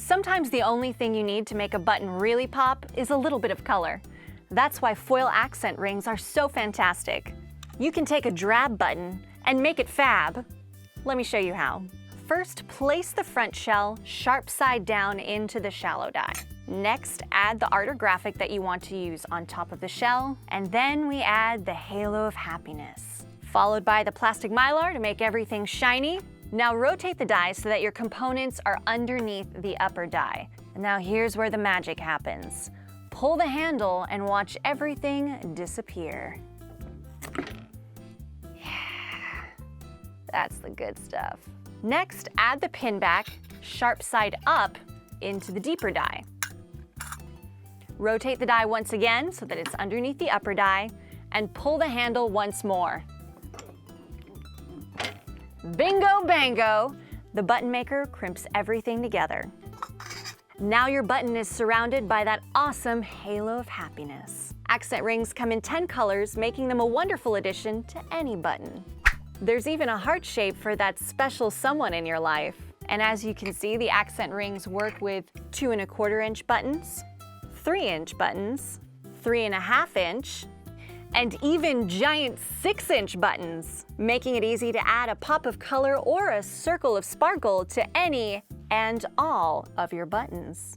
Sometimes the only thing you need to make a button really pop is a little bit of color. That's why foil accent rings are so fantastic. You can take a drab button and make it fab. Let me show you how. First, place the front shell sharp side down into the shallow die. Next, add the art or graphic that you want to use on top of the shell, and then we add the halo of happiness, followed by the plastic mylar to make everything shiny. Now rotate the die so that your components are underneath the upper die. And now here's where the magic happens. Pull the handle and watch everything disappear. Yeah, that's the good stuff. Next, add the pinback, sharp side up, into the deeper die. Rotate the die once again so that it's underneath the upper die, and pull the handle once more. Bingo bango! The button maker crimps everything together. Now your button is surrounded by that awesome halo of happiness. Accent rings come in 10 colors, making them a wonderful addition to any button. There's even a heart shape for that special someone in your life. And as you can see, the accent rings work with 2 1/4 inch buttons, 3 inch buttons, 3 1/2 inch, and even giant 6 inch buttons, making it easy to add a pop of color or a circle of sparkle to any and all of your buttons.